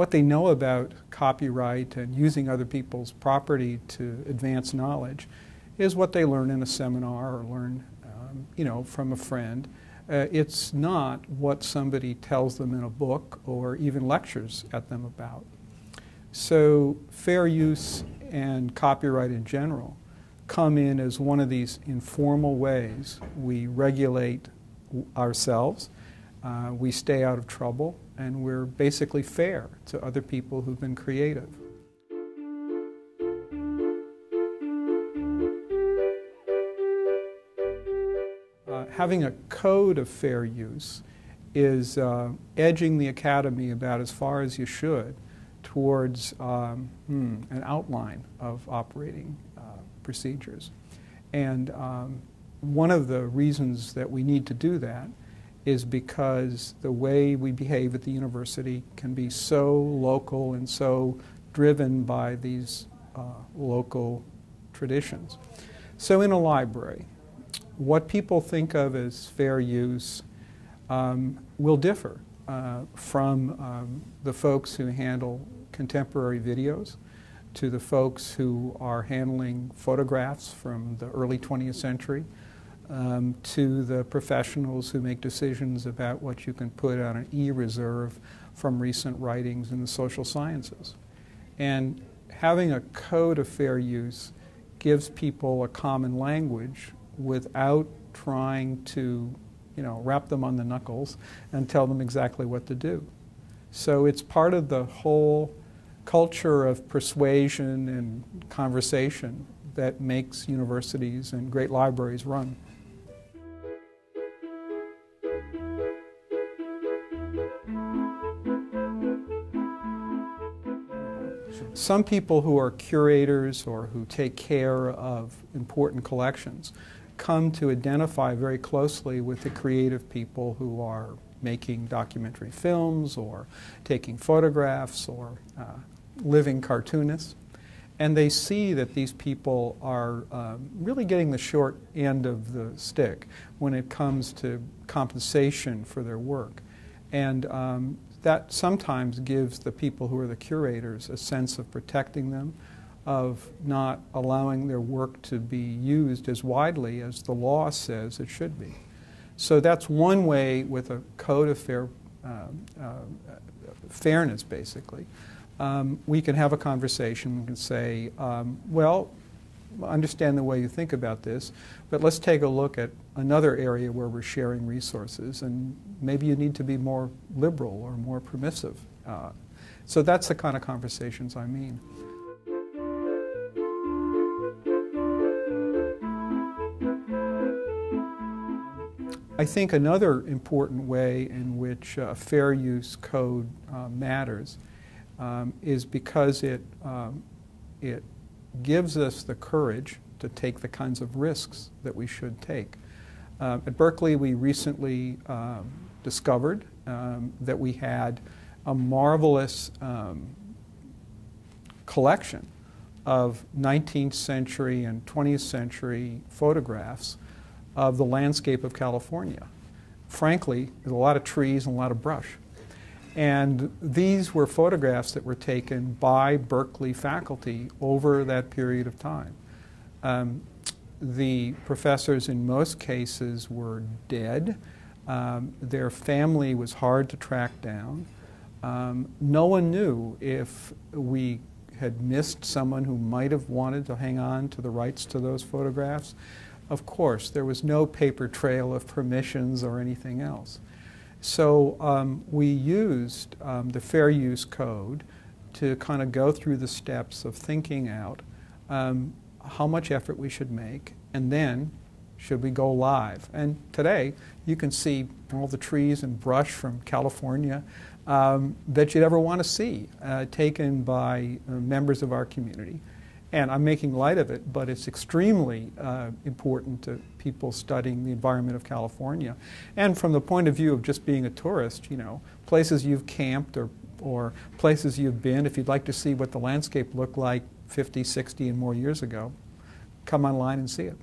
what they know about copyright and using other people's property to advance knowledge is what they learn in a seminar or learn from a friend. It's not what somebody tells them in a book or even lectures at them about. So fair use and copyright in general come in as one of these informal ways we regulate ourselves, we stay out of trouble, and we're basically fair to other people who've been creative. Having a code of fair use is edging the academy about as far as you should towards an outline of operating procedures. And one of the reasons that we need to do that is because the way we behave at the university can be so local and so driven by these local traditions. So in a library, what people think of as fair use will differ from the folks who handle contemporary videos to the folks who are handling photographs from the early 20th century, to the professionals who make decisions about what you can put on an e-reserve from recent writings in the social sciences. And having a code of fair use gives people a common language without trying to, wrap them on the knuckles and tell them exactly what to do. So it's part of the whole culture of persuasion and conversation that makes universities and great libraries run. Some people who are curators or who take care of important collections come to identify very closely with the creative people who are making documentary films or taking photographs or living cartoonists. And they see that these people are really getting the short end of the stick when it comes to compensation for their work. And that sometimes gives the people who are the curators a sense of protecting them, of not allowing their work to be used as widely as the law says it should be. So that's one way with a code of fairness, basically. We can have a conversation. We can say, well, I understand the way you think about this, but let's take a look at another area where we're sharing resources, and maybe you need to be more liberal or more permissive. So that's the kind of conversations I mean. I think another important way in which a fair use code matters is because it gives us the courage to take the kinds of risks that we should take. At Berkeley, we recently discovered that we had a marvelous collection of 19th century and 20th century photographs of the landscape of California. Frankly, there's a lot of trees and a lot of brush. And these were photographs that were taken by Berkeley faculty over that period of time. The professors in most cases were dead. Their family was hard to track down. No one knew if we had missed someone who might have wanted to hang on to the rights to those photographs. Of course, there was no paper trail of permissions or anything else. So we used the Fair Use Code to kind of go through the steps of thinking out how much effort we should make, and then should we go live. And today, you can see all the trees and brush from California that you'd ever want to see, taken by members of our community. And I'm making light of it, but it's extremely important to people studying the environment of California. And from the point of view of just being a tourist, places you've camped or places you've been, if you'd like to see what the landscape looked like 50, 60 and more years ago, come online and see it.